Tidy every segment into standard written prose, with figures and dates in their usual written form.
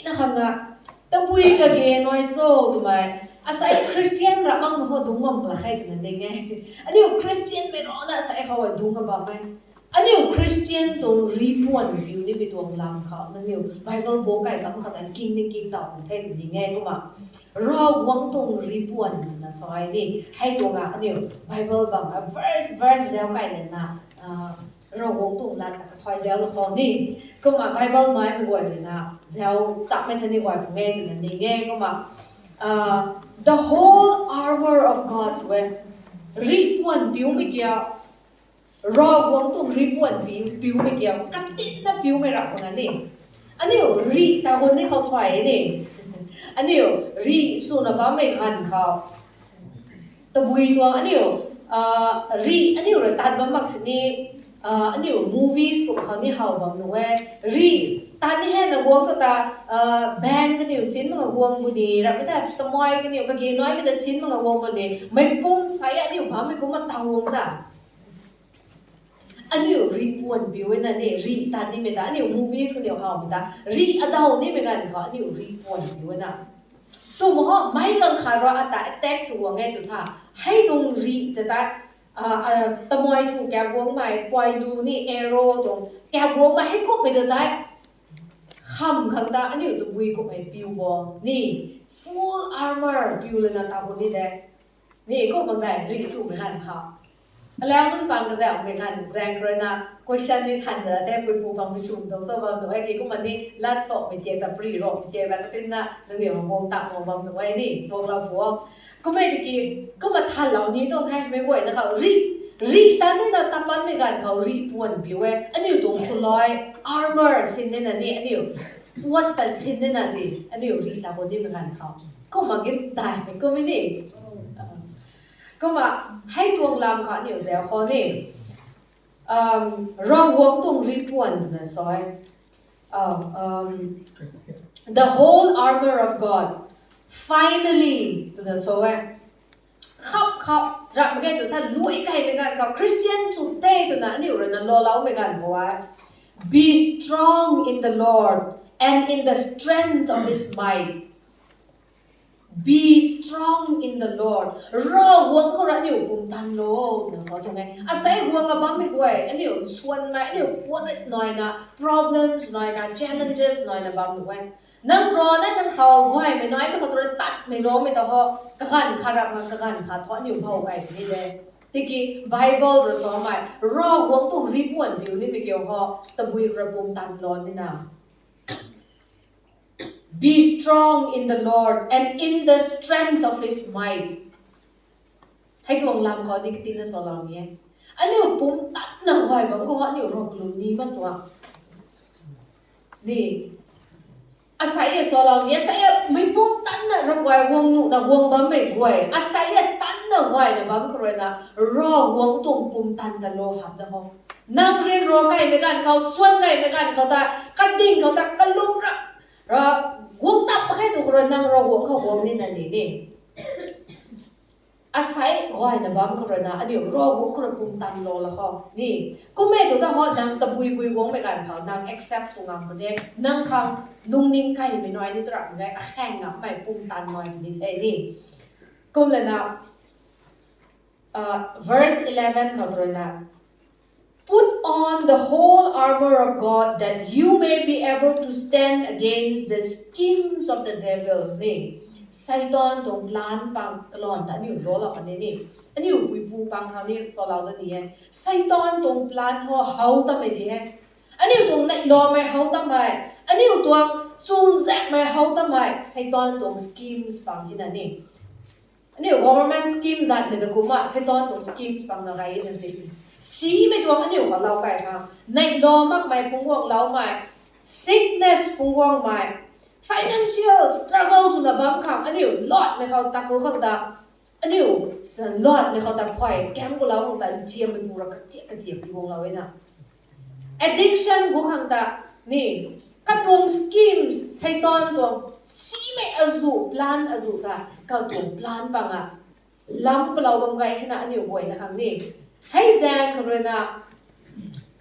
na khanga tabui ka ge noi so tu mai asai Christian ramang ho dungam la khai na nge ani Christian me ro na sai ho dunga ba mai ani Christian to ribuan view ni bi tong lam kha na ni Bible bo kai kam kha tan king ni king ta ong the ni nge ko ma ro wang tong ribuan na so ai ni hai to nga ani Bible bang verse zel kai le na ro wang tong la ta thoi zel lo ni ko ma Bible mai me wo ni na zel ta me thani wa nge ni nge ko ma the whole armor of God's way ribuan view me kya ro wang tong ribuan view me kya katit na view me ra ko na ni ani ri ta hon ni khau thoi ni ani ri su na ba me han khao to bui to ani ri ani ro ta ba mak ni ani movies ko khau ni hau bam no we ri ta ni he na wong ta band ka ni sin ma wong bu ni ra ba ta samoi ka ni ka ge noi me da sin ma wong bu ni mai pum sai ani ba me ko ma ta wong za ani ri puan bi we na ni ri ta ni me da ani movies ko ni hau me da ri adau ni me ga ni ka ani ri puan bi we na so mo mai gang kha ra ata attack su wong nge tu tha hai dong ri ta taตะมอยถูกแกบวงใหม่ปล่อยดูนี่เอโร่ตรงแกบวงมาให้พวกไปเดินได้คำขังตาอันนี้อยู่ตรงวีก็ไปปิวบอนี่ full armor ปิวเลยนะตาคนนี้แดงนี่ก็บางแต่รีสูไม่ทันเขาแล้วมันฟังกระแสไม่ทันแรงเลยนะ question นี่ทันแต่แต่เป็นผู้ฟังผู้ชมตรงสบายตัวไอ้กี่ก็มันนี่ลัดสอบไปเจอแต่ปรีรอบเจอแบบเป็นนะเรื่องเดียวของวงตักของบางตัวไอ้นี่พวกเราพวกก็ไม่ได้กี่ก็มาทันเหล่านี้ต้องให้ไม่ไหวนะคะรีตอนนี้เราตัดมันไม่กันเขารีปวนผิวเว้อันนี้อยู่ตรงคุณลอย armor สินนี่นะนี่อันนี้อยู่วัดแต่สินนี่นะสิอันนี้อยู่รีตาคนที่ไม่กันเขาก็มากินตายก็ไม่ได้ก็มาให้ดวงลำเขาเนี่ยเดี๋ยวเขาเนี่ยเราวงตรงรีปวนนะซอย the whole armor of God finally ตัวนั้นซอยเขาจะไม่ได้ตัวท่านรวยไกลไปกันเขาคริสเตียนสุดเต้ตัวนั้นนี่อยู่ในรอเล่าไปกันเพราะว่า be strong in the Lord and in the strength of His might be strong in the Lord รอวงเขาละนี่อยู่ปุ่มตันโลอย่างสอนยังไงอาศัยวงกับบ้านไม่ไหวอันนี้อยู่ส่วนไหนอันนี้อยู่ปวดหน่อยนะ problems หน่อยนะ challenges หน่อยนะบ้านไม่ไหวนั่งรอนั่งเขาไหวไม่น้อยไม่เขาตัวตัดไม่ร้องไม่ต้องเขากระกันขารับมันกระกันขาท้อนี่อยู่เผาไก่นี่เลยที่กี้ Bible หรือสอนใหม่รอวงตุ้งรีบวนผิวนี่ไปเกี่ยวเขาตะบุยกระปุมตันร้อนนี่นะ be strong in the Lord and in the strength of His might ให้ดวงลำเขานี่กิตินะสอนเราเนี่ยอันนี้ปุ่มตัดหนังไหวบางคนอันนี้รอกลุ่มนี้มันตัวนี่อาศัยสอนเราเนี่ยอาศัยไม่ปุ่มตัดนะรอกไหววงนุนะวงบ้าไม่ไหวอาศัยตัดนะไหวนะบ้าไม่เคยนะรอวงตรงปุ่มตันแต่โลหับนะเขานั่งเรียนรอไก่ไม่กันเขาส่วนไก่ไม่กันเขาตากัดดิ่งเขาตากระลุกระวงตับให้ทุกคนนั่งรอวงเขาวงนี่นั่นนี่อาศัยคอยนะบ้ามคนนะอันนี้รอวงคนปุ่มตันโลละเขานี่ก็ไม่ถูกต้องเขานั่งตะบุยวงไปกันเขานั่ง accept สุงามคนเด็กนั่งเขานุ่งนิ่งไก่ไม่น้อยนี่ตรัสไงแห้งอ่ะไม่ปุ่มตันน้อยนิดนี่ก็เลยนะverse 11เขาตรัสนะPut on the whole armor of God that you may be able to stand against the schemes of the devil นี่ไซตอนตรงล้านปังตลอดอันนี้อยู่รอเราอันนี้นี่อันนี้อยู่วิปูปังคราวนี้สอนเราตัวนี้ไซตอนตรงล้านหัวเฮาตั้งไม่ดีอันนี้อยู่ตรงไหนรอไม่เฮาตั้งไม่อันนี้อยู่ตัวซูนแซกไม่เฮาตั้งไม่ไซตอนตรง schemes ปังที่นั่นนี่อันนี้อยู่ government schemes นั่นเด็กกูมาไซตอนตรง schemes ปังอะไรนั่นสิสีไม่ตัวอันนี้อยู่กับเราไก่ค่ะในโลมากไม่พุ่งวงเราไม่ sickness พุ่งวงไม่ financial struggle จุดบ้างค่ะอันนี้อยู่ lot ไม่เขาตะกุเขาตาอันนี้อยู่ lot ไม่เขาตาพอยแก้มกูเราของตาเจียมเป็นบูรักเจียกระเจียบที่วงเราไว้นะ addiction กูขังตานี่กระตุ้ง schemes ใช้ตอนตัวสีไม่อาจุplan อาจุตาก็ตัว plan ปังอ่ะล้ำเราบางไงขนาดอันนี้อยู่บ่อยนะคะนี่ให้แจ้งคนเลยนะ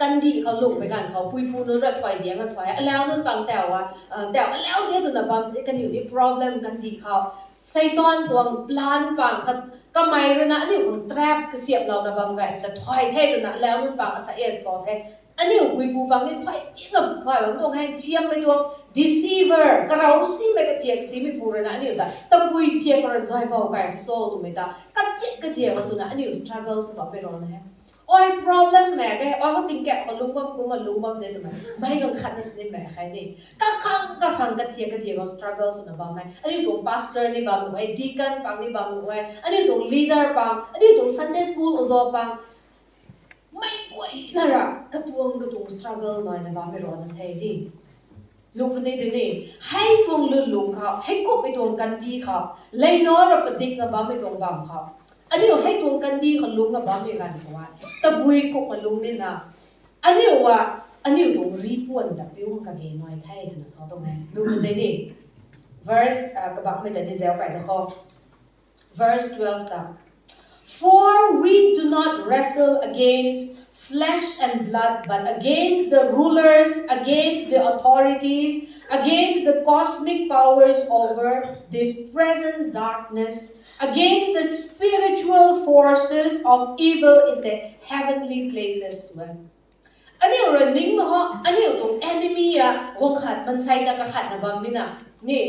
กันดีเขาลุกไปกันเขาปุยปูนู้นถอยเดียงกันถอยแล้วนั่นฟังแต่ว่าแต่แล้วเสียจนแบบสิกันอยู่ที่ problem กันดีเขาไซตอนตัวปลานฟังก็ไม่เลยนะอันนี้ของแทรปก็เสียบเรานะบางไงแต่ถอยเท่จนนะแล้วนั่นฟังอาศัยสอนเท่อันนี้ปุยปูบางนี่ถอยจริงกับถอยบางตัวให้เทียมไปตัว deceiver ก็เราสิไม่กระเทียมสิไม่ปูเลยนะอันนี้แต่ต้องปุยเทียมก็จะให้บอกไงโซ่ตัวไม่ได้ก็เจ๊กระเทียมก็สุดนะอันนี้ struggle สำหรับไปรอนะฮะโอ้ย problem แม่ก็โอ้ยเขาติงแกะคนลุงบ้างกูมันลุงบ้างเนี่ยทำไมไม่ต้องขัดในสิ่งแม่ใครนี่ก็ครั้งกระเทียมก็ struggle สุดนะบ้างไหมอันนี้ตัว pastor นี่บ้างหนูไอ้ deacon บ้างนี่บ้างหนูไอ้อันนี้ตัว leader บ้างอันนี้ตัว Sunday school อุโซบ้างไม่ไหวนะล่ะกระทวง struggle หน่อยนะบ้างไม่รอนะเท่ดิลุงคนนี้เดี๋ยวนี้ให้ทวงลื่นลุงเขาให้กบไปทวงกันดีเขาเลยน้อยเราปฏิกนะบ้างไม่ทวงบ้างเขาอันนี้เราให้ทวงกันดีของลุงกับบ้างไม่กันเขาว่าแต่บุยกบของลุงนี่นะอันนี้ว่าอันนี้ตรงรีบวนแบบพิ้วของกันเองหน่อยไทยถึงสอนตรงไหนลุงคนนี้นี่ verse กับบ้างไม่แต่ในเซลไปแต่เขา verse 12 ต่าง For we do not wrestle against flesh and blood, but against the rulers, against the authorities, against the cosmic powers over this present darkness, against the spiritual forces of evil in the heavenly places. อันนี้เราหนิ่งมาฮะอันนี้ตรง enemy อ่ะวงขัดมันใช้ตะกะขัดนะบ้างมินะนี่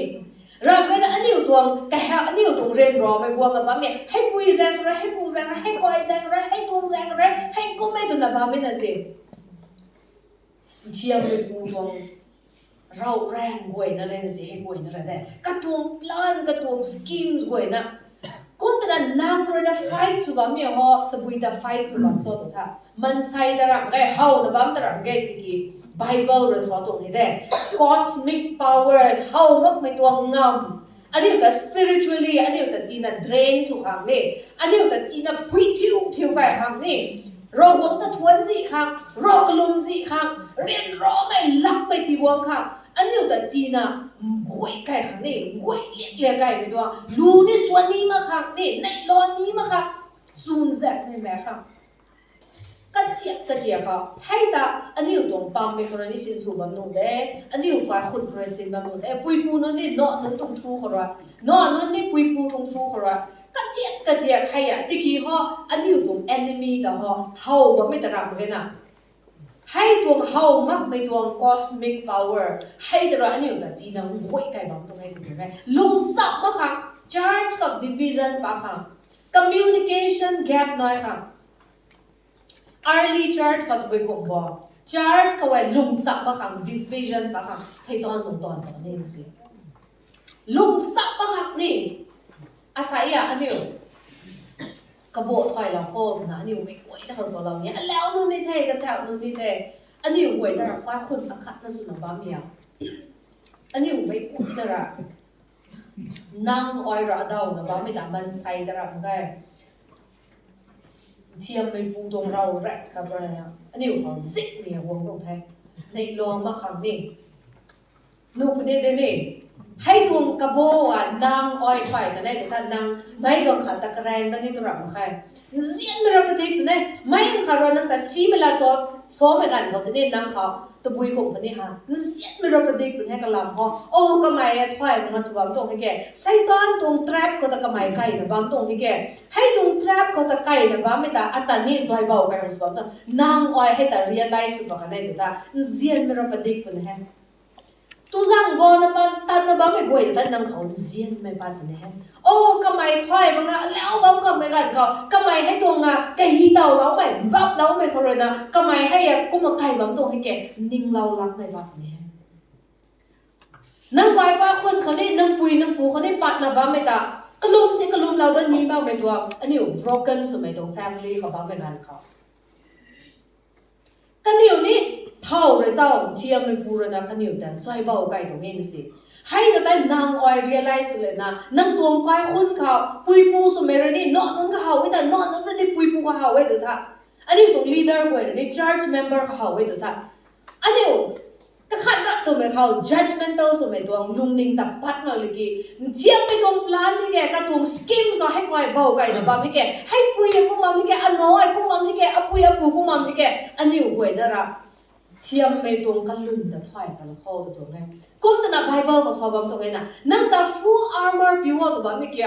เราไม่ได้อันนี้ตัวกะฮะอันนี้ตรงเรียนรอไปกว่ากับบ้างเนี่ยให้ปุยแรงไรให้ปูแรงไรให้ก้อยแรงไรให้ตัวแรงไรให้กูไม่ตัวนะบ้างมินะสิเทียมไปปูตรงเราแรงกวยนะเลยสิให้กวยนะอะไรได้กระทวงพลานกระทวงสกิมกวยนะคนแต่ละน้ำเราจะไฟสุบะมีฮะตะบุยตะไฟสุบะโซ่ตัวท่ามันใส่ตะรังได้เฮาตะบัมตะรังได้ติกี Bible เราสอนตรงนี้ได้ cosmic powers เฮามักไม่ตัวงามอันนี้แต่ spiritually อันนี้แต่จีน่ะ drain สุขังนี่อันนี้แต่จีน่ะพุยทิวไปขังนี่โรควังตะทวนสิขังโรคกลุ่มสิขังเรียนรอไม่ลักไม่ตีวงขังอันนี้แต่จีน่ะกวยไก่ขังนี่กวยเลี้ยไก่ไปตัวรูนี่ส่วนนี้มาขังนี่ในรอนนี้มาขังซูนแซกในแม่ขังกระเจี๊ยบเขาให้ตาอันนี้อยู่ตรงปั๊มเมกรานิชินสูบมันนู่นเด้อันนี้อยู่กับคนเพรสซินมันนู่นเด้ปุยปูนั่นนี่นอนั่นตรงทูเขาละนอนั่นนี่ปุยปูตรงทูเขาละกระเจี๊ยบให้อ่ะที่กี่ห่ออันนี้อยู่ตรง enemy แต่ห่อเฮาแบบไม่ตระหนักเลยนะให้ตัวเฮามักไปตัว cosmic power ให้ตระอันนี้อยู่แต่ที่นั่งห่วยไก่บ้างตรงไหนตรงไหนลุงสับมั้งค่ะ charge กับ division ป่ะค่ะ communication gap น้อยค่ะearly church ก็ตัวไปกบ church ก็ไว้ลุงสับมาขัง division มาขังใช้ตอนตอนนี้สิลุงสับมาขังนี่อาศัยอ่ะอันนี้กระโบถอยเราโค้งนะอันนี้ไม่กล้วยแต่เขาสอนเราเนี่ยแล้วนู่นนี่เท่กันแถวนู่นนี่เท่อันนี้กล้วยแต่ละควายคนอาคัดนั่นสุดหนังบ้าเมียอันนี้ไม่กล้วยแต่ละนั่งอ้อยระเดาหนังบ้าไม่แต่มันใส่แต่ละมันได้เทียมไปปูตรงเราแรกกับอะไรนะอันนี้ของซิกเนี่ยวงตรงแท้ในลองมาคำนี้นูประเด็นนี้ให้ทวงกระโบอ่ะนางอ้อยไฟกันได้แต่นางไม่ลงขัดตะกแรงกันนี่ตัวเราใครเสียนเราประเด็นนี้ไม่ขัดเรานั่งแต่ซีเวลาจอดซ้อมกันเขาจะได้นางเขาตัวบุยผมคนนี้ฮะเสียนเราประเด็นให้กันลำพอโอ้ก็ไม่ถอยมาสวมตรงให้แกใส่ตอนตรงแทรปก็ตะก็ไม่ไกลนะบางตรงให้แกให้ตรงแทรปก็ตะไกลนะบางไม่แต่อัตนี้ซอยเบาไปมาสวมตรงนางอ้อยให้แต่เรียนได้สุดบอกกันได้ตัวละเสียนเราประเด็นคนนี้ตัวสั่งบอลนะมันตันนะบ้าไม่บ่อยแต่นางเขาเสียนไม่ปัดเนี่ยโอ้ก็ไม่ถอยมั้งอะแล้วบ้าก็ไม่กันเขาก็ไม่ให้ตรงอะแกฮีเตาแล้วไม่บับแล้วไม่เขาเลยนะก็ไม่ให้อะกูมาไก่บ้าตรงให้แกนิ่งเรารักในบับเนี่ยนั่งไว้ว่าคนเขาได้นั่งปุยนั่งปูเขาได้ปัดนะบ้าไม่ตากระลุมสิกระลุมเราด้านนี้บ้าไม่ตัวอันนี้อยู่ broken สมัยตรง family เขาบ้าไม่กันเขากันอยู่นี่เท่าเลยเจ้าเทียมไม่พูดนะกันอยู่แต่ซอยเบาไก่ตรงนี้สิให้แต่แต่นางอ้อย realize เลยนะนั่งตัวควายคุณเขาปุยปูสมัยนี้นอนนั่งเขาไว้แต่นอนนั่งไม่ได้ปุยปูเขาไว้จุดท่าอันนี้ตรง leader ไว้นี่ church member เขาไว้จุดท่าอันนี้ ก็ขัดรับตัวไม่เขา judgmental สมัยตัวลุงนิ่งตับปัดมาเลยกี่เจียงไม่ตรงพลานนี่แกก็ตรง schemes ก็ให้คอยเบาไก่ตัวบ้าไม่แกให้ปุยกูมาไม่แกอันน้อยกูมาไม่แกอปุยอปูกูมาไม่แกอันนี้หวยนะรับเทียมไม่ตรงกันลุ่นแต่ถอยกันเข้าตัวไงก้มแต่นะไบเบิลก็สอบบังตัวไงนะนั่งตา full armor ผิวตัวบ้าไม่แก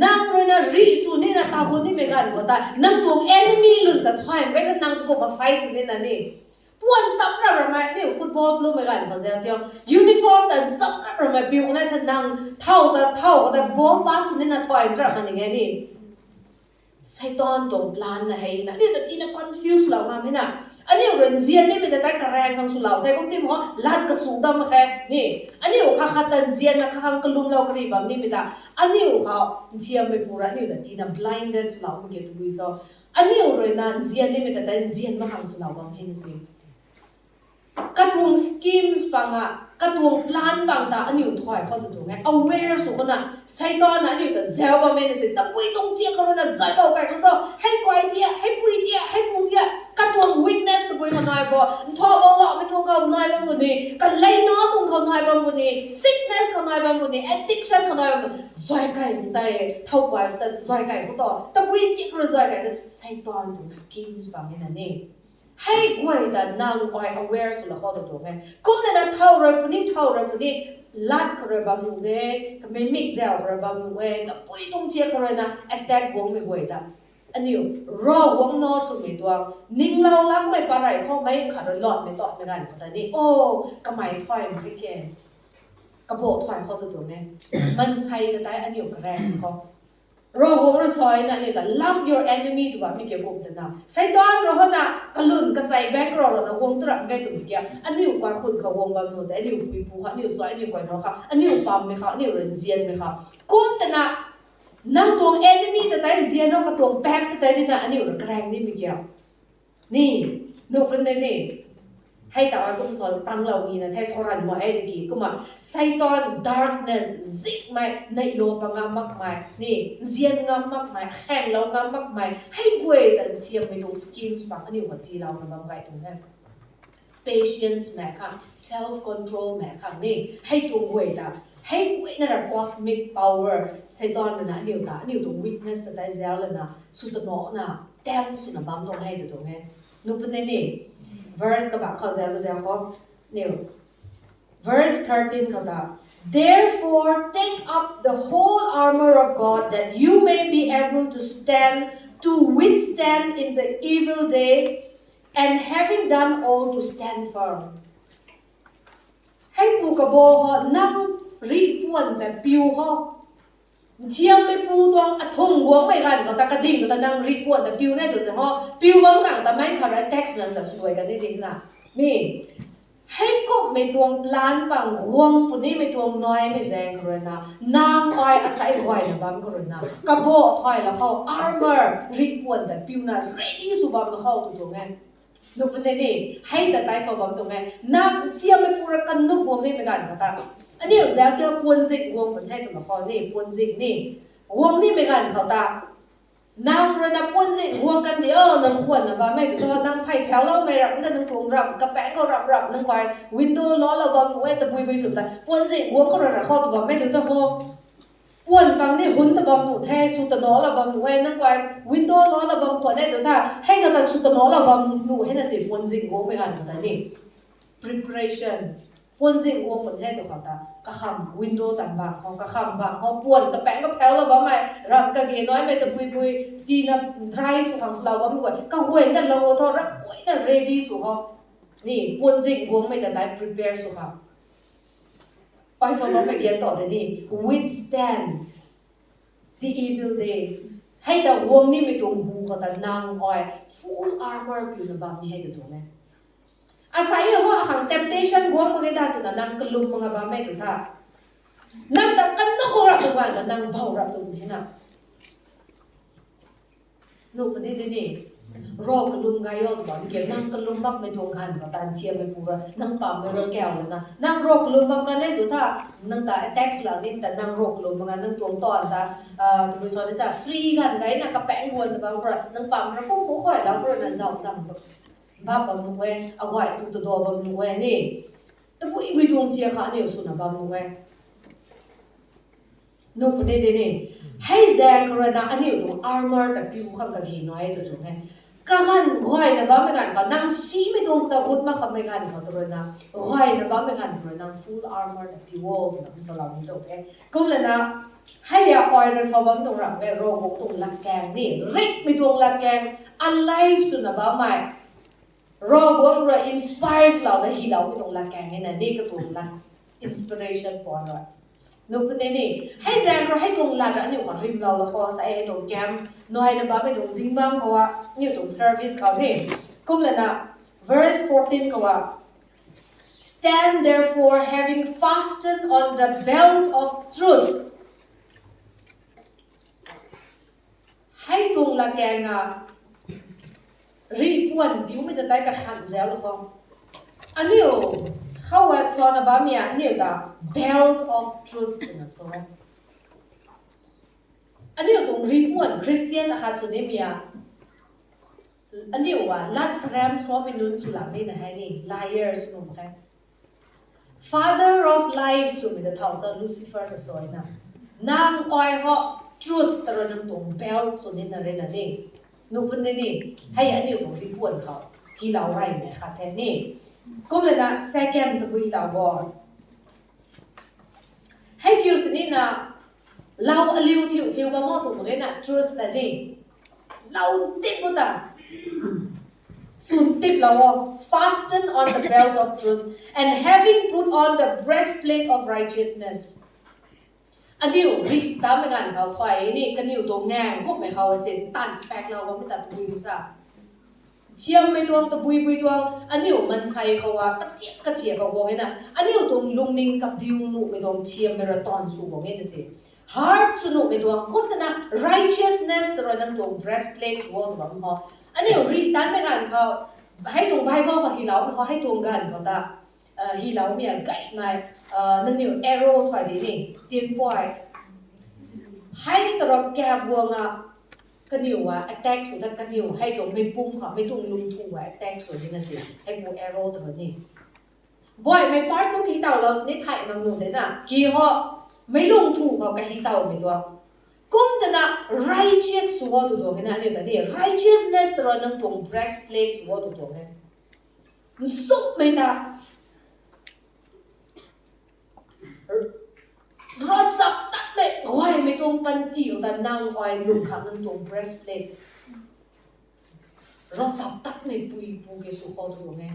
นั่งเลยนะรีสูนี่นะตาคนที่ไม่กันว่าตานั่งตรง enemy ลุ่นแต่ถอยไม่ก็นั่งตัวมาไฟสุดนี่นะนี่ปวนสับระเบิดมาเนี่ยฟุตบอลรู้ไหมกันเขาเสียเดียวยูนิฟอร์มแต่สับระเบิดมาบิวคนนั้นท่านนั่งเท่าแต่บอลป้าสุดนี่นะถอยจับมันยังไงนี่ไซตอนตรงพลานนะให้นะนี่แต่ที่น่ะ confuse เรามาไหมนะอันนี้เรื่องเจียนนี่เป็นแต่กระแรงของสุเหร่าแต่ก็ที่มันลาดกระสุนดำแค่นี่อันนี้ข้าขัดแต่เจียนนะข้างกลุ่มเรากรีบแบบนี้ไม่ได้อันนี้เขาเจียนไม่พูดอันนี้แต่ที่น่ะ blinded สุเหร่าไม่เกี่ยวกับวิโซอันนี้เรื่องนั้นเจียนนี่เป็นแต่เจียนมาข้างสุเหร่าบางเห็นสิกระทรวงสกีมส์บางอ่ะกระทรวงพลานบางตาอันนี้ถอยเขาถูกไง aware สุขนะใช้ตอนนั้นอยู่แต่เซลล์บางเมนสิแต่ปุยตรงเจียเขาเนี่ยใจเบาไก่เขาสอให้ไกวเดียให้ปุยเดียให้ปูเดียกระทรวง weakness ตัวปุยเขาหน่อยบ่ท้อบ่หล่อไม่ท้องเขาหน่อยบางคนนี้กันเลยน้อตรงเขาหน่อยบางคนนี้ sickness เขาหน่อยบางคนนี้ addiction เขาหน่อยใจไก่แต่เท่าไกวแต่ใจไก่เขาต่อแต่ปุยจิกเขาใจไก่ใช้ตอนถูก schemes บางเมนนั่นเองให้กวยแต่นางออย aware สุดละข้อตัวไงกุมเนี่ยนะเท่าไรปุ่นนี่ลัดกระบำหนูเองก็ไม่มิกเซลกระบำหนูเองแต่ปุยตรงเชียกระนะ attack วงไม่กวยแต่อันนี้รอวงนอสุดไม่ตัวนิ่งเล่าลักไม่ปะไรข้อไม่ขาดหลอดไม่ต่อไม่กันแต่นี่โอ้กระไหมถอยมันแค่กระโปงถอยข้อตัวไงมันใช้แต่อันนี้กระแรงเขาเราบอกว่าซอยนั่นนี่แต่ love your enemy ตัวไม่เกี่ยวกับนะใส่ตอนเราเขาน่ะกลุ่นก็ใส่แบ็กกราวด์เราวงตรังไงตัวเกี่ยวอันนี้อยู่กว่าคุณเขาวงแบบนู้นแต่อันนี้อยู่ปุยปูค่ะอันนี้อยู่ซอยอันนี้อยู่กว่าน้องค่ะอันนี้อยู่ปั๊มไหมคะอันนี้อยู่เรียนไหมคะกุ้มแต่น่ะนั่งตัว enemy แต่เรียนน้องกับตัวแบ็กแต่ที่น่ะอันนี้อยู่แกรงนี่ไม่เกี่ยวนี่นูเป็นนี่ให้แต่ว่าก็สอนตั้งเรามีนะให้สอนมาไอ้ตะกี้ก็มาไซตอน darkness ซิกไม่ในโลกงามมากมายนี่เจียนงามมากมายแห้งเรางามมากมายให้กวยแต่เทียมไปตรงสกิลส์บางอันนี้วันที่เราทำบางไก่ตรงนั้น patience แม่ค่ะ self control แม่ค่ะนี่ให้ตัวกวยแต่ให้กวยนั่นแหละ cosmic power ไซตอนมันนะเดี๋ยวตาเดี๋ยวตรง weakness แต่ได้เซลเลยนะสุดโน้นะแต้มสุดนะบัมตรงให้ตรงนี้นูเป็นนี่ verse ก็แบบเขาเซลเขาเนี่ย verse 13เขาตา therefore take up the whole armor of God that you may be able to withstand in the evil day and having done all to stand firm ให้ปูกระโบเขานั่งรีบวนแต่ปิวเขาเชี่ยวไม่ปูตัวทุ่งหัวไม่กันเขาตากระดิ่งเขานั่งรีบวนแต่ปิวแน่ตัวแต่เขาปิวบางหนังแต่ไม่เขาได้ text นั้นแต่สวยกันนิดนึงนะนี่ให้ก็ไม่ตวงพลานปังห่วงปุ่นนี่ไม่ตวงน้อยไม่แซงกระนานางอ้อยอาศัยหอยนะบางกระนากระโบถอยแล้วเขา armor รีบวนแต่ปิวน่ะ ready สุบางเขาตัวไงลูกเป็นนี่ให้แต่ใต้สอบางตัวไงนางเชี่ยวไม่ปูระกันนุกวงนี่ไม่กันก็ตามอันนี้เดี๋ยวจะปวนสิวงผลให้ตัวเขานี่ปวนสินี่วงนี่ไม่กันเขาตานางระดับปวนสิวงกันเดียวนั่งควรนะบ้าไม่ถึงว่านางไผ่แถวเราไม่รับไม่ได้นั่งทวงรับกระแปะเขารับนั่งไว้วินโดว์ล้อเราบางไว้แต่ปุยไปสุดแต่ปวนสิวงก็ระดับข้อตัวไม่ถึงตัวโฮปวนบางนี่หุ่นแต่บางหนูแท้สุดแต่น้อเราบางหนูไว้นั่งไว้วินโดว์ล้อเราบางคนได้แต่ถ้าให้เราแต่สุดแต่น้อเราบางหนูให้น่ะสิปวนสิวงไปกันแต่นี่ preparation ปวนสิวงผลให้ตัวเขาตากระคำวินโดว์ต่างบางห้องกระคำบางห้องปวนกระแปะก็แถวเราบ้าไม่รับกระเกยน้อยไม่แต่ปุยจีน่ะไทยสุขังสุเราบ้าไม่กว่าก็หวยนั่นเราโอทอรับหวยนั่น ready สุเขานี่ปวนสิวงไม่แต่ได้ prepare สุเขาไปสอบไม่เรียนต่อแต่นี่ withstand the evil day ให้แต่วงนี่ไม่ตรงหูเขาแต่นางอ้อย full armor อยู่ในบางนี้ให้ตัวไหมอาศัยเราว่าหาง temptation วงมันได้ตัวนั้นนางกลุ่มมันแบบไม่ตัวท่านางแต่กันต้องรับตัววันแต่นางเบารับตัวนี้นะลูกมันได้นี่รอกกลุ่มไงยอดบอกเกี่ยวนางกลุ่มบักไม่ทวงคันกับตาเชียร์ไม่ปูระนางปั๊มไม่รอแก้วเลยนะนางรอกกลุ่มบักกันได้ตัวท่านางแต่ attack สุดแล้วนี่แต่นางรอกกลุ่มบักกันนางทวงตอนแต่ตัวสอนได้สักฟรีกันไงนางกระแปงวนแต่บางคนนางปั๊มเราก็ค่อยแล้วคนนั้นเจ้าจำบ้าบางหน่วยเอาไว้ตัวบางหน่วยนี่ต bu i dong chia kha ne su na ba mu ngai no pu de ne hai zang ra na ani dong armor ta piu kham ka gi noi to to ngai ka han hoi na ba me kan ba nang si me dong ta ut ma kham me kan ka to na hoi na ba me kan ro nang full armor ta piu wo na sa la ni to ke kom la na hai ya oi na so bam dong ra ngai ro go tong la kang ni rik me dong la kang alive su na ba mai ro go ra inspires la na hi la me dong la kang ni na ni ka to la inspiration for ra no pu ne ni hai zang ro hai tong la ra ni ko rim la la ko sa ai tong cam noi na ba me dong jing bang ko wa ni tong service ka ni kom la na verse 14 ko wa stand therefore having fastened on the belt of truth hai tong la ke nga ri puan biu me da tai ka khan zel lo ko ani o how was son about me ani da belt of truth na so ani o tong ri puan christian a khat su ne mia ani o wa lat ram so me nun su la ni na hai ni liars no kai father of lies su me da thau sa lucifer da so na nang oi ho truth taro nam tong belt so ni na re na ni no pun ni hai ani o tong ri puan kha ki lao rai me kha the ni kom le na second the we lao bo hai piu se ni na lao aliu thiu thiu ba mo tong re na truth da ni lao tip bo ta sun tip lao fasten on the belt of truth and having put on the breastplate of righteousness adiu ri ta me gan khao thwai ni kaniu to ngang ko me khao sin tan pek lao ba me ta tu yu sa chiam me tuang ta bui bui tuang aniu man sai khawa ka chia ka bo na aniu tong lungning ka biu nu me dong chiam me ra ton su bo nge se heart su nu me tuang ko na righteousness ro nam tong breastplate wo to ba mo aniu ri tan me gan khao hai tong bible ba hi lao ho hai tong gan ko ta hi lao mi gai mai nang niu arrow thai di ni tin boy hai ta ro kya buanga kaniu wa attack su da kaniu hai tong me pum kha me tung lung thu wa attack su ni na si hai bu arrow to ni boy me part ko ki tao lo ni thai mang nu de na ki ho me lung thu kha ka hi tao me to kom ta na righteous su wa to do na ni da ni righteousness to nang tong breastplate su wa to do ne sup me na rod sap tat le hoi me tong pan chiu da nang hoi lung kham nang tong breastplate rod sap tat me pui pu ke su ko tu nge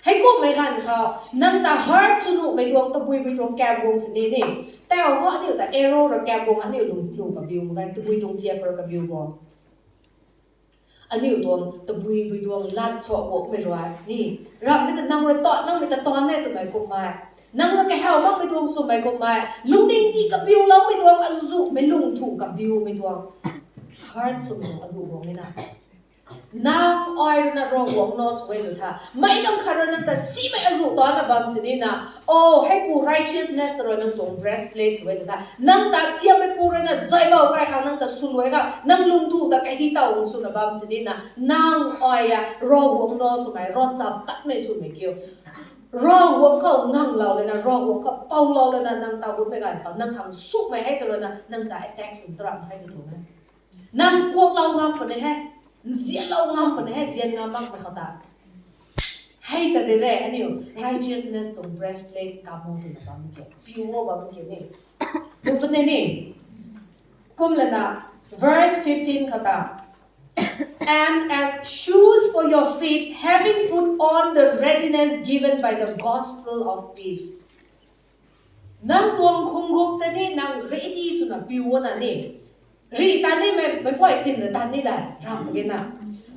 hai ko me gan kha nang ta heart su nu me tong ta pui tong ka bong se ni ni ta ho ni ta arrow ra ka bong ani lung thu ka biu ga tu pui tong chia ka biu bo ani tong ta pui tong lat so bo me ro ni ram ni ta nang ra to nang me ta to ne tu mai ko mai nang lo ke hao bang me tuang su mai ko mai lung ding ti ka biu lo me tuang azu me lung thu ka biu me tuang heart su me azu bong ni na nang oil na ro wong no su we tu tha mai dam khara na ta si me azu to na bam si ni na oh hai pu righteousness ro na tong breastplate su we tu tha nang ta chia me pu re na zai bao kai kha nang ta sun we ka nang lung thu ta kai hi ta ong su na bam si ni na nang oil ya ro wong no su mai ro chap tak me su me kyo ro wong ko nang lao le na ro wong ko pau lao le na nang ta bu me gan ka nang ham su me hai to na nang ta attack sum tram hai to na nang ko lao ngam pa ne hai zia lao ngam pa ne hai zia ngam bang me khata hai ta de re ani righteousness to breastplate ka mo to na bang ke pure bang ke ne bu pa ne ni kum la na verse 15 khata and as shoes for your feet, having put on the readiness given by the gospel of peace. Nang tuang khungup tani nang ready suna piwa na ni. Ri tani me poi sin na tani da ram ge na.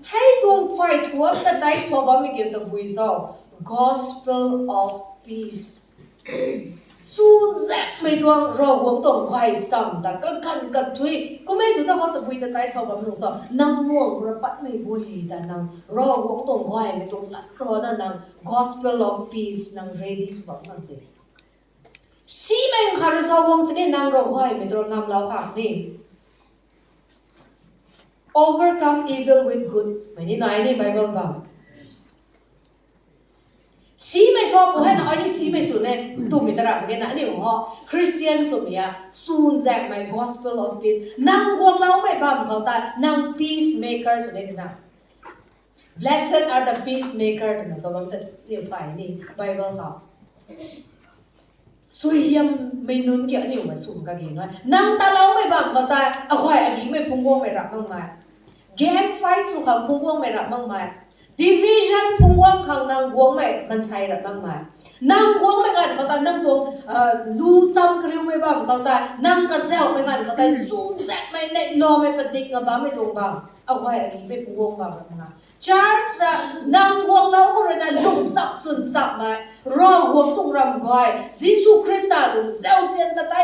Hai tuang poi thuap ta dai so ba mi ge ta bui so gospel of peace. Su zep me tuang ro wong tong khoi sam ta ka kan ka thui ko me tu ta ho ta bui ta tai so ba mu so nang mo ra pat me bui ta nang ro wong tong khoi me tong la ro na nang gospel of peace nang ready so ba se si me khar so wong se nang ro khoi me tong nam lao kha ni overcome evil with good me ni nai ni bible ba si me ชอบผู้ให้นะไอ้นี่ซีไม่สุดเนี่ยตัวมีตระเหมือนกันนะนี่หัวคริสเตียนสมัยซูนแจกไม่ gospel of peace นางวงเล่าไม่บ้าเขาแต่นาง peacemaker สุดเลยนะ blessed are the peacemaker ถึงสมมติเรียกไปนี่ Bible เขาสวยยำไม่นุนเกี่ยวนี่มาสูงกันกี่น้อยนางตาเล่าไม่บ้าเขาแต่เอาไว้อันนี้ไม่พุ่งวงไม่รับบ้างไหมแกนไฟสุขพุ่งวงไม่รับบ้างไหมdivision พุ่งวงข้างนางวงไม่มันใส่รับบ้างไหมนางวงไม่กันเขาแต่นางตรงดูซ้ำกริ้วไม่บ้างเขาแต่นางกระเซลไม่กันเขาแต่ซูมแซกไม่เน็ตโนไม่ปฏิกกับบ้างไม่ตรงบ้างเอาไว้อันนี้ไม่พุ่งวงบ้างนะchurch ระนางวงเราเขาเรียนลุงสับสุนสับมารอวงส่งรำก้อยยิสุคริสต์ดูเซลเซียนตะไต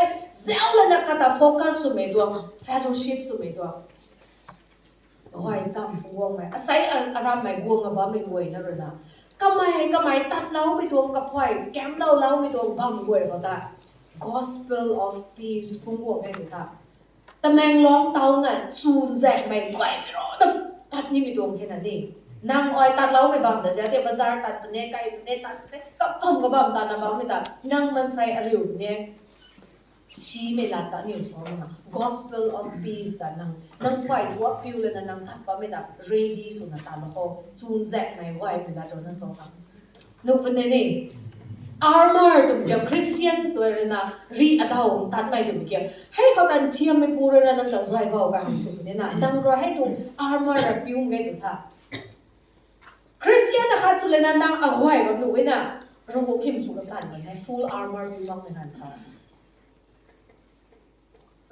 เซลเลยนักการโฟกัสสุดไม่ตัว fellowship สุดไม่ตัวก้อยซ้ำวงไหมอาศัยอารามไม่วงกับบ้าไม่รวยนะเลยนะก็ไม่ตัดเล้าไม่ตัวกับพ่อยแก้มเล้าไม่ตัวบ้าไม่รวยเขาแต่ gospel of peace พุ่งวงไงถึงค่ะแต่แมงล้อมเตาน่ะซูนแจกไม่ก้อยไม่รอตัดนี่ไม่ตัวแค่นั้นเองนางอ้อยตัดเล้าไม่บ้าแต่เจ้าเดี๋ยวบาซาร์ตัดเนี่ยไก่เนี่ยตัดเนี่ยก็ต้มกับบ้าตัดนะบ้าไม่ตัดนางมันใส่อะไรอยู่เนี่ยชีไม่ลัดตัดนี่สองนะ gospel of peace แต่นางไฟทั่วฟิวเลยนะนางทัดบ้าไม่ตัด ready สุดนะตัดแล้วก็ซูนแจกไม่ไหวไม่ลัดโดนนั่นสองคำนูเป็นเนี่ย armor ตุ่มเกี่ยวคริสเตียนตัวเรนะรีอัดเอาตัดไม่ตุ่มเกี่ยวให้เขาตันเชียมไม่พูดเลยนะนั่งแต่สวยเบากันสุดเนี่ยนะดังรอให้ตุ่ม armor แบบพิวไงตุ่มท่าคริสเตียนนะคะสุดเลยนะนั่งเอาไว้แบบหนูไว้นะเราบอกเข้มสุขสันต์ไงให้ full armor พิวบ้างในนั้นค่ะ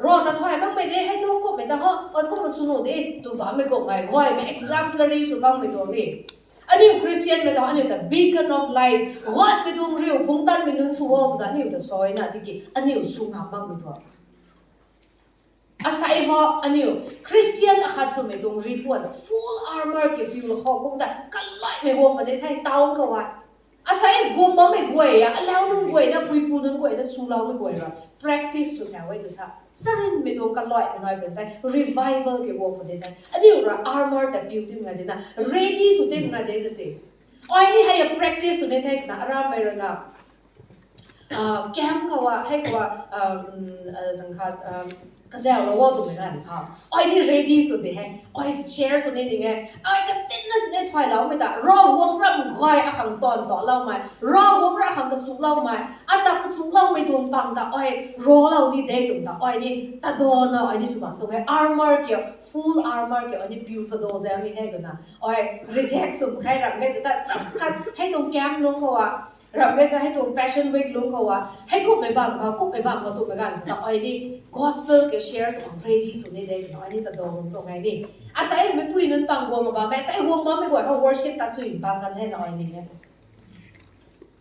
รอแต่ถอยบ้างไม่ได้ให้ทุกคนไม่ได้เขาก็มาสุนุดิตัวบ้าไม่กบไม่ค่อยไม่ exemplary สุดบ้างไม่ตัวนี้อันนี้คริสเตียนไม่ต้องอันนี้แต่ beacon of light รอดไปตรงเรียวพุ่งตันไปนุ่นสู้ตัวอันนี้แต่ซอยนะที่กี่อันนี้สูงหาบ้างไม่ตัวอาศัยว่าอันนี้คริสเตียนอาจจะไม่ต้องรีบว่า full armor เกี่ยวกับข้อพุ่งแต่กันไล่ไม่วงมาได้ให้เต้าเขาว่าอาศัยกงบ้าไม่กวยอ่ะแล้วนุ่งกวยนะปุยปูนุ่งกวยนะสู้เราไม่กวยหรอ practice สุดแล้วไว้ดูท่าสรินไม่ต้องกันไล่ไม่น้อยเป็นไป revival เกี่ยวกับมาได้อันนี้เรา armor แต่ beauty มาได้นะ ready สุดที่มาได้ก็สิอันนี้ให้ practice สุดได้นะรำไปแล้วนะแก้มเขาว่าให้เขาว่านั่งค่ะก็จะเอาว่าตัวเหมือนกันค่ะอันนี้ ready สุดที่ให้อันนี้ share สุดนี่ไงอันนี้ก็ติดนะสุดที่ถอยเราไม่ได้รอวงรับคอยอาขังตอนต่อเราไหมรอวงรับขังกระสุนเราไหมอันตักกระสุนเราไม่โดนปังแต่อันนี้รอเรานี่เด็กตรงแต่อันนี้ตัดโดนเอาอันนี้สุดตรงนี้ armor เกี่ยว full armor เกี่ยวอันนี้ผิวสะโดดแซงนี่ให้กันนะอันนี้ reject สุดใครรับไม่ได้แต่รับให้ตรงแก้มลงเขาว่าเราไม่จะให้ตัว passion week ลุงเขาว่าให้กุ๊บไม่บ้างเขากุ๊บไม่บ้างเขาตัวไม่กันแต่อันนี้ gospel กับ share ของ ready สุดนี่เด็กอันนี้ตัดโดนตรงไงนี่อาศัยไม่พูดนั่นปังวงมาบ้างไม่ใช่วงมาไม่บ่อยเขา worship ตัดสุดปังกันให้หน่อยนี่เนี่ย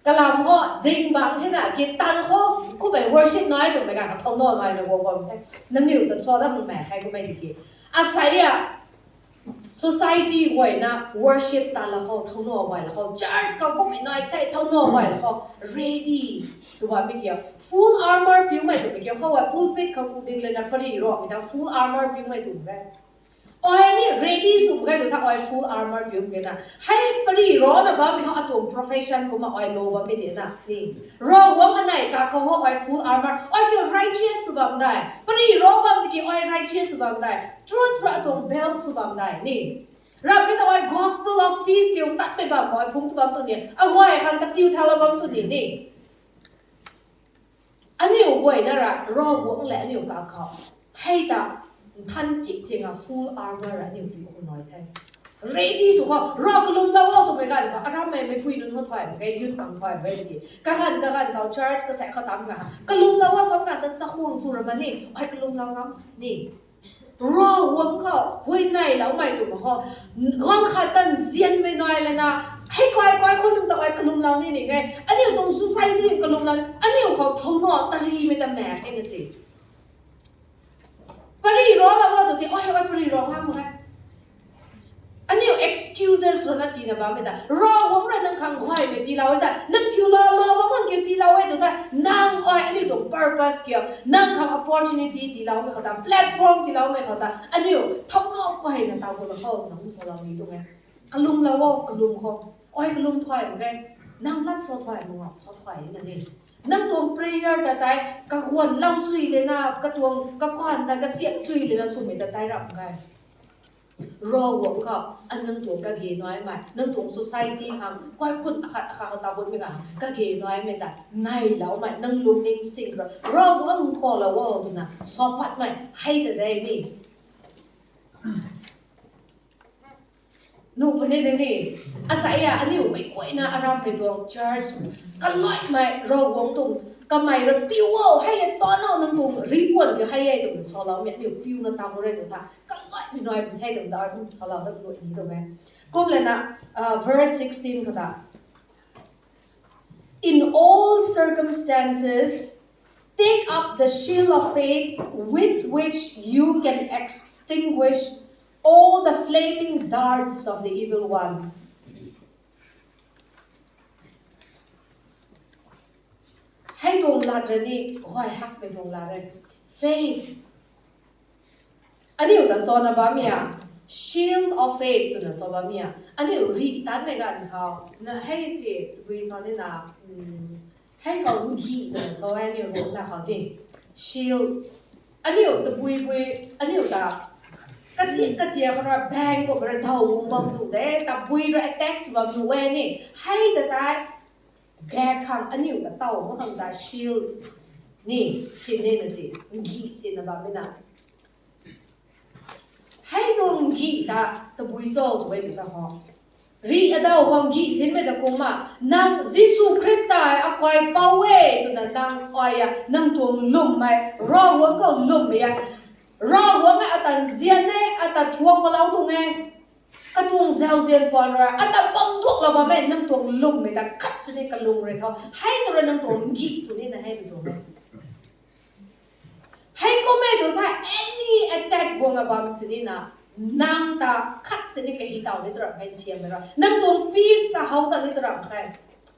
กะลำก็จริงบางให้น่ะกินตันเขากุ๊บไป worship น้อยตัวไม่กันเขาท้องน้อยมาในวงวงนั่นอยู่แต่ชอบถ้ามึงแม่ใครก็ไม่ดีกินอาศัยอ่ะsociety ไว้นะ worship ตาละเขาเท่าโน้ไว้แล้วเขา church เขาก็ไม่น้อยแต่เท่าโน้ไว้แล้วเขา ready ตัวไม่เกี่ยว full armor ผิวไม่ถูกไม่เกี่ยวเขาว่า pulpit เขาพูดเลยนะพอดีรอบไม่ได้ full armor ผิวไม่ถูกไหมอ้อยนี่ ready สุดเลยถ้าอ้อย full armor ผิวไม่นะให้พอดีรอนะบ้างไม่เขาเอาตัว profession เขามาอ้อยโลว่าไม่ได้นะนี่รอว่าอันไหนกาเขาว่าอ้อย full armor อ้อยเกี่ยว righteous สุดแบบได้พอดีรอว่าเมื่อกี้อ้อย righteous สุดแบบได้truth ระตัว belt สุดแบบได้นี่รับไม่ต้องอ้อย gospel of peace เกี่ยวตัดไปแบบอ้อยพุ่งตัวตัวนี้เอาไว้คันกระติ้วทาระบำตัวนี้นี่อันนี้อยู่ไว้นะระรอวงแหละอันนี้อยู่กาเขาให้ตาท่านจิตเจงอ่ะ full armor อันนี้อยู่คนน้อยแท้ ready สุดก็รอกลุ่มเราเอาตัวไม่ได้ก็อะไรไม่คุยนั่นเขาถอยไม่ได้ยืดฟังถอยไม่ได้การเขา church ก็แสเขาตามกันกลุ่มเราว่าสองกันแต่สักห่วงสุรมันนี่ไอ้กลุ่มเรางั้นนี่รอวงเขาหุ่ยในแล้วไม่ถูกมั้งเขาห้องขัดตันเซียนไม่น้อยเลยนะให้ก้อยคนนึงต่อไอ้กลุ่มเรานี่ไงอันนี้ตรง society กลุ่มเราอันนี้เขาท้องนอกตะลีไม่แต่แม่เองสิปรีร้องแล้วว่าตัวที่โอ้ยว่าปรีร้องห้ามมั้งอันนี้ excuses ส่วนนั้นทีนะบ้าไม่ได้รอว่ามันนั่งข้างก้อยไม่ทีเราแต่นั่งทิวรอว่ามันเกี่ยวทีเราไอ้ตัวแต่นั่งอ้อยอันนี้ตัว purpose เกี่ยวนั่งข้าง opportunity ทีเราไม่เขาตาม platform ทีเราไม่เขาตามอันนี้ท้องนอกไปนะตาคนละเขาหนังสเรามีตรงไหนกลุ่มเราว่ากลุ่มเขาอ้อยกลุ่มถอยเหมือนกัน nang lat so thai mo ngak so thai na ni nang tuang prayer ta tai ka huan lau chui le na ka tuang ka kwan ta ka siap chui le na su me ta tai ram kai ro wong ka an nang tuang ka ge noi mai nang tuang society ham koi khun akhat akha ta bon me ka ge noi me ta nai lau mai nang lu ning sing ro wong kho la wo tu na so pat mai hai ta dai niนูเป็นยังไงอาศัยอันนี้อยู่ไม่ค่อยนะอารามไปตัวชาร์จกันลอยไม่รอวงตรงก็ไม่รปิวให้ตอนนั้นนั่งตรงรีบวนก็ให้ตรงสโลเนี่ยอยู่ปิวนั่งตามอะไรตัวท่ากันลอยไม่น้อยให้ตรงดาวตรงสโลนั่งตัวนี้ตรงไหมก็เลยนะverse 16ก็ได้ In all circumstances take up the shield of faith with which you can extinguish all the flaming darts of the evil one. ให้ดวงลาดเลยนี่คอยฮักเป็นดวงลาดเลย faith อันนี้อยู่แต่โซนบ้ามีอ่ะ shield of faith ตัวนั้นโซนบ้ามีอ่ะอันนี้อยู่รีตันไม่กันเขานะให้สิวีซอนนี่นะให้เขายีตัวนั้นโซนอันนี้อยู่นะเขาดิ shield อันนี้อยู่แต่บุยอันนี้อยู่แต่กะเจียก็ระแบงก็ระเท่าบังดูเด้แต่บุยระแอตแทกส์บังดูเว้นี่ให้แต่ได้แกขังอันนี้อยู่กับเต่าเขาทำได้ชิลนี่สินี่นะสิกีสินะบ้าไม่นานให้ตรงกีแต่บุยโซ่ตัวเองตัวเขารีอดาววังกีสิไม่ได้กุมานังยิสุคริสต์อะคอยเป้าเวตัวนั้นนังอ้อยนังตัวลุ่มไหมรอวันก็ลุ่มไหมรอว่าไงอัตเจียนไงอัตทวงมาแล้วตรงไงกระทวงเซลเซียนพอเลยอัตบังทุกเราบ้าแม่น้ำตัวลุ่มไม่ได้คัดสิเนี่ยกระลุงเลยเขาให้ตัวน้ำตัวกีสุนี่นะให้ตัวให้ก็ไม่ตัวถ้า any attack วงมาบ้าสินี่นะนางตาคัดสิเนี่ยกับฮิตเอาในตระเป็นเทียมเลยน้ำตัว peace ตาเขาตาในตระใคร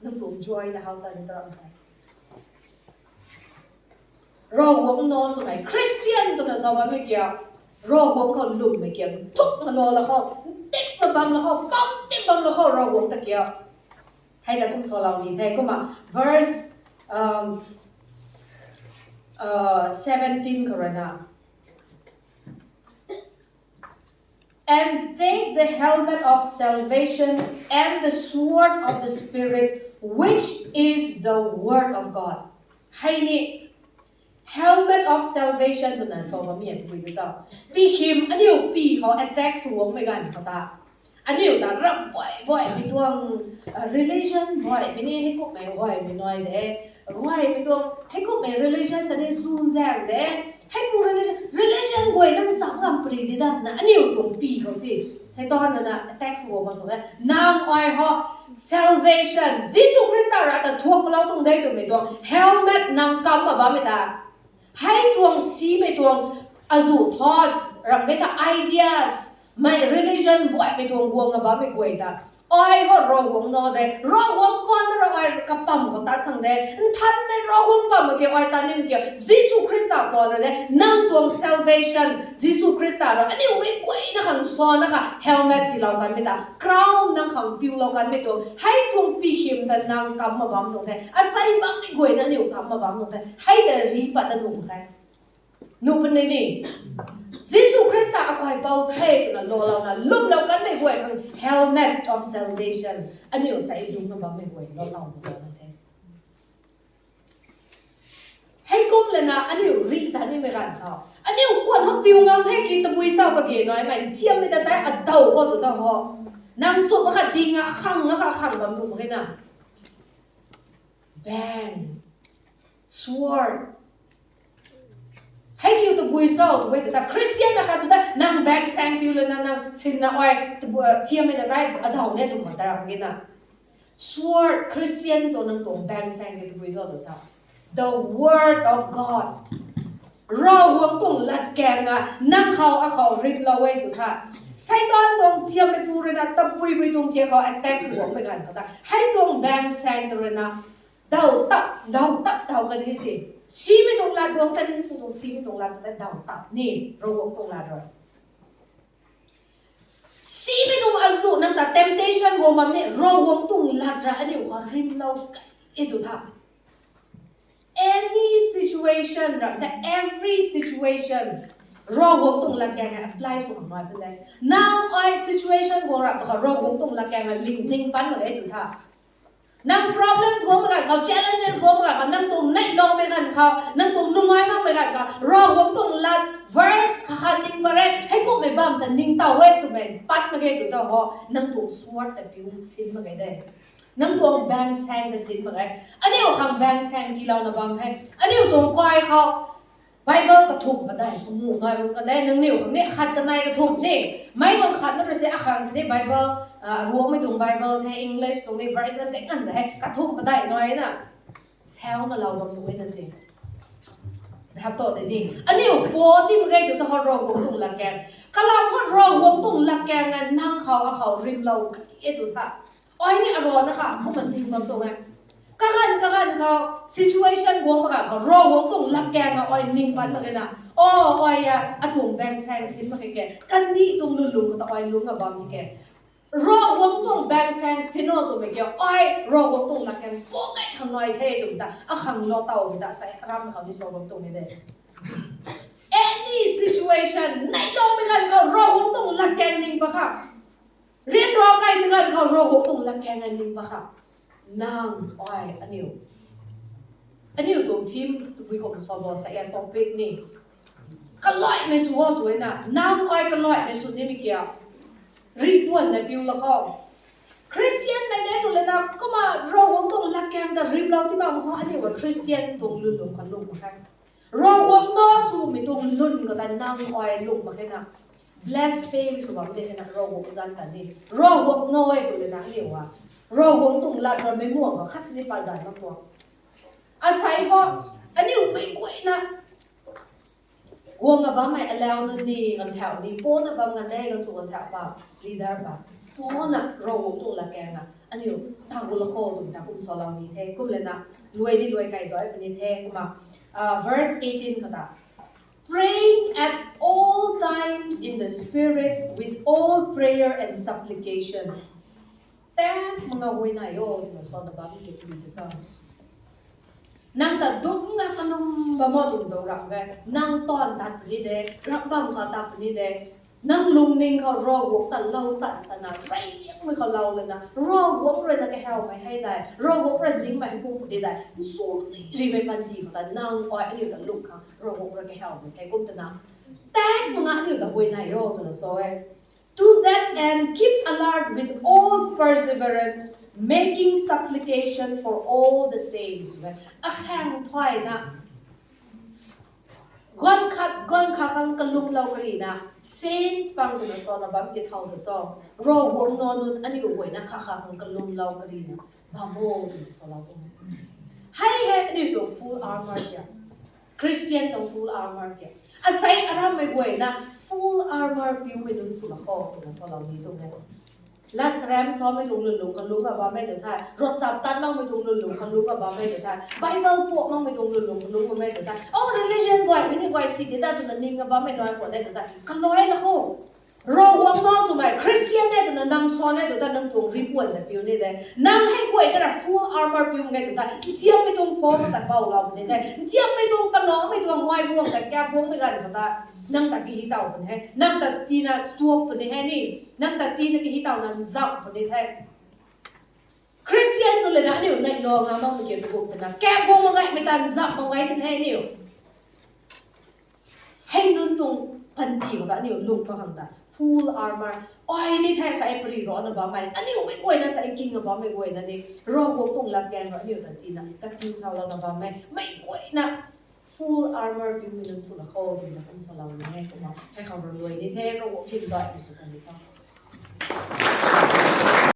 น้ำตัว joy ตาเขาตาในตระใครรอวงโนสมัยคริสเตียนตัวนั้นสมัยไม่เกี่ยวรอวงเขาลุ่มไม่เกี่ยวทุกมันโนแล้วเขาติ๊กมาบังแล้วเขาปั๊มติ๊กบังแล้วเขารอวงตะเกียวให้แต่คุณโซลาดีแท้ก็มา verse 17ก็เลยนะ and take the helmet of salvation and the sword of the spirit which is the word of God ให้นี่helmet of salvation ตัวนั้นสอบมีอย่างคุยกันต่อปีคิมอันนี้อยู่ปีเขา attack สวงไม่กันเขาตาอันนี้อยู่แต่รับบ่อยไปตัว relation บ่อยไปนี่ให้กุ๊กไม่บ่อยไปหน่อยเด้บ่อยไปตัวให้กุ๊กไม่ relation แต่นี่ซูนแซงเด้ให้กุ๊ก relation บ่อยนั่งสังกัดปรีดีด้นะอันนี้อยู่ตรงปีเขาสิใช้ตอนนั้นนะ attack สวงมาตรงนั้นนางอ้อยเขา salvation ยิสุคริสต์เราแต่ทั่วเราตรงได้ตัวไม่ตัว helmet นางกำมาบ้าไม่ได้ให้ทวงซีไปทวงอาจูทอดรับได้แต่ ideas ไม่ religion บ่อยไปทวงวงกับบ้าไม่กวยตาอ้อยก็รอวงนอเดรอวงก่อนรออ้อยกับปั๊มก็ตัดทั้งเดท่านไม่รอวงปั๊มเมื่อกี้อ้อยตันนี่เมื่อกี้ยิสุคริสต์ก่อนเลยนั่งทวง salvation ยิสุคริสต์เราอันนี้ไม่กวยนะคะซ้อนนะคะ helmet ที่เรากันไม่ได้ crown นั่งขังปิวเรากันไม่ตัวให้ทวงปีขิมแต่นั่งกำมาบังตรงนี้อาศัยบังไม่กวยนั่นอยู่กำมาบังตรงนี้ให้แต่รีบปัดนุ่งใครนุ่งเป็นนี่ยิสุคริสต์อาคอยเบาเทกนะโลเรานะลุกเรากันไม่กวย helmet of salvation อันนี้เราใส่ดุมมาบังไม่กวยเราเอาไปแล้วนะให้ก้มเลยนะอันนี้รีแต่นี่ไม่รันเขาอันนี้อ้วนเขาปิวงามให้กินตะบุยเศร้ากับเก๋น้อยไหมเชี่ยไม่ได้แต่อัดเต่าก็ตัวเต่าhọนางสุกมาขัดดิงอ่ะขังนะคะขังแบบนุ่มเลยนะ bang sword ให้กิวตะบุยเศร้าตัวเว้ยแต่คริสเตียนนะคะสุดท้ายนางแบงแซงปิวเลยนะนางสินนะอ้อยตะบุยเชี่ยไม่ได้แต่อัดเต่าเนี่ยตัวมันตาแบบนี้นะ sword คริสเตียนตัวนั้นตัวแบงแซงกิวตะบุยเศร้าตัวเต่าThe word of God เราหวงตุ่งลัดแกงอ่ะนั่งเขาเขาริบเราไว้จุดท่าใส่ตอนตรงเทียมไปปูเลยนะตะปุยไปตรงเทียเขาแอตแทกหวงไปกันเขาให้ตรงแบงแซงตัวนะเดาตับกันที่สิซีไม่ตรงลัดหวงแต่นี่ตรงซีไม่ตรงลัดแต่เดาตับนี่เราหวงตรงลัดเลยซี si me tung azu nam ta temptation go mam ne ro wong tung ladra ani wa rim lau kai edu tha any situation that every situation ro wong tung la kang apply so ma pe now I situation go ra ka ro wong tung la kang ling pan ma edu tha nam problem go ma ka challenges go ma ka nam tung nai lo me kan ka nam tung nungai ma me ka ro wong tung la verse kha ning bare hai ko me bam ta ning ta we tu me pat ma ge tu ta ho nam tung sword ta piu sin ma ge de nam tung bang sang da sin ma ge ani o khang bang sang ti lao na bam hai ani o tung kwai kha Bible กระทุกมาได้ผมงูง่ายมันก็ได้นึงนิ้วของนี้ขัดกันในกระทุกนี่ไม่ต้องขัดนั่นเป็นเสียอาคารสิ Bible รวมไม่ตรง Bible ไทย English ตรงนี้ version แต่กันได้กระทุกมาได้หน่อยนะแซวกับเราตรงนี้นั่นสินะครับต่อแต่นี่อันนี้โฟที่มันได้จุดที่เขารอวงตรงหลักแกนกลาเขารอวงตรงหลักแกนกันนั่งเขาริมเราเอ็ดดูท่าอ้อยนี่อร่อยนะคะเขามันริมเราตรงไงกันเขา situation วงมาเขารอวงตรงหลักแกนเขาอ้อยนิ่งวันมาเลยนะอ้อยอะตุ่มแบงแซงซินมาแกกันนี่ตรงลุงก็ต้องอ้อยลุงกับบอมนี่แกรอวงตรงแบงแซงซินโนตัวไม่เกี่ยวอ้อยรอวงตรงหลักแกนโป๊กไอ้ข้างน้อยเท่ตุ่มตาอ่ะข้างรอเต่าตุ่มตาใส่รำเขาที่โซ่วงตรงนี้เลย any situation ไหนรอไม่กันเขารอวงตรงหลักแกนนิ่งปะค่ะเรียนรอไกลไม่กันเขารอวงตรงหลักแกนนิ่งปะค่ะนั่งอ้อยอันนี้ตัวทีมตัววิกรมสอบใส่ตัวเป็กนี่กันลอยไม่สุดตัวน่ะนั่งอ้อยกันลอยไม่สุดนี่ไม่เกี่ยวรีบวนในพิวละก็คริสเตียนไม่ได้ตัวเลยนะก็มารอวงตรงหลักแกนแต่รีบเราที่มาว่าอันนี้ว่าคริสเตียนตรงลุ่นกันลุ่มมาแค่รอวงโตสูไม่ตรงลุ่นก็แต่นั่งอ้อยลุ่มมาแค่น่ะ blaspheme สุดที่นะรอวงจันทร์นี่รอวงน้อยตัวเลยนะเรียกว่ารอวงตรงหลักเราไม่ม่วงก็คัดสิปาใจมากกว่าอาศัยเพราะอันนี้ไม่กวยนะวงกับบ้านไม่แล้วนั่นนี่กันแถวนี้โป้นะบ้านกันได้กันสู่กันแถวบ้านลีดเดอร์บ้านโป้นะรอวงตรงหลักแกนะอันนี้ทางกุลโคตุ่มตากุมสลามีเทกุมเลยนะรวยนี่รวยไก่ซอยเป็นนี่เทกุมาverse 18ก็ตา praying at all times in the spirit with all prayer and supplication แต่มึงเอาไว้ไหนโอ้ถึงสอนบ้านที่เกิดขึ้นจะซ้ำนั่งแต่ดุ้งงาขนมบะหม้อดุ้งดอกรักไงนั่งตอนตัดนี่เด็กรับบ้างเขาตัดนี่เด็กนั่งลุงนิ่งเขารอวงแต่เราตัดแต่นะไรยังไม่เขาเราเลยนะรอวงเลยนะแกเฮาไม่ให้ได้รอวงเลยนิ่งไม่ให้กูได้สู้รีบไปบันทีเขาแต่นั่งอ้อยอันนี้แต่ลุงเขารอวงเลยแกเฮาไม่ให้กูแต่นะแต่มึงอันนี้แต่เว้ยนายโย่ตัวซอยTo that end, keep alert with all perseverance, making supplication for all the saints. อะแข่งถอยนะก้อนขังกันลุกเรากรีนะ saints ฟังดูนะซอนนะบังเกิดเท่าจะซองรอวงนอนนุนอันนี้ก็ไว้นะขังกันลุกเรากรีนะบาโมดูซอนเราตรงนี้ให้อันนี้ตัว full armor เนี่ย Christian ต้อง full armor เนี่ยอาศัยอะไรไม่ไว้นะ full armor พิวไม่ดูสุดละข้อตัวนั้นเรามีตรงนี้ลัดแรมซ้อมไม่ตรงลุงกันลุกกับบ้าไม่เดือดท้ายรถจับตันน้องไม่ตรงลุงกันลุกกับบ้าไม่เดือดท้ายไบเบิลพวกน้องไม่ตรงลุงกันลุกกับไม่เดือดท้ายโอ้ religion บ่อยไม่ได้บ่อยสิเดี๋ยวแต่ตัวนั้นนิ่งกับบ้าไม่น้อยกว่าได้เดือดท้ายกันน้อยละข้อรอวังน้องสมัยคริสเตียนได้ตัวนั้นนั่งซ้อนได้ตัวนั้นนั่งตรงริบวนแต่พิวนี่ได้นั่งให้กวยก็ได้ full armor พิวไงตัวนั้นเจียมไม่ตรงพอแต่เบาเราไม่ได้เจียมไม่ตรงกันน้องไม่ตรงง่ายพวงแต่แก่พวงไม่กันตัวนั้นนั่งแต่กี่เต่าคนให้นั่งแต่จีน่ะสวบคนให้นี่นั่งแต่จีน่ะกี่เต่านั้นจับคนให้คริสเตียนสุดเลยนะนี่ในโลกงามมันเกี่ยวกับพวกนั้นแก่พวงมาไงไม่ตันจับมาไว้ที่ให้นี่ให้นุ่นตรงพันจิ๋วกันนี่ลุกมาหันตา full armor อ้อยนี่แท้ใส่ปรีร้อนนะบ้าไม่อันนี้ไม่กวยนะใส่กินกับบ้าไม่กวยนะนี่รอพวกตรงหลักแกนว่านี่แต่จีน่ะกับกินเขาเรานะบ้าไม่กวยนะfull armor พิมพ์เป็นสุดละข้อที่เราต้องสลับให้เขารวยนี่แท้เราพิมพ์ได้สุดอันนี้ครับ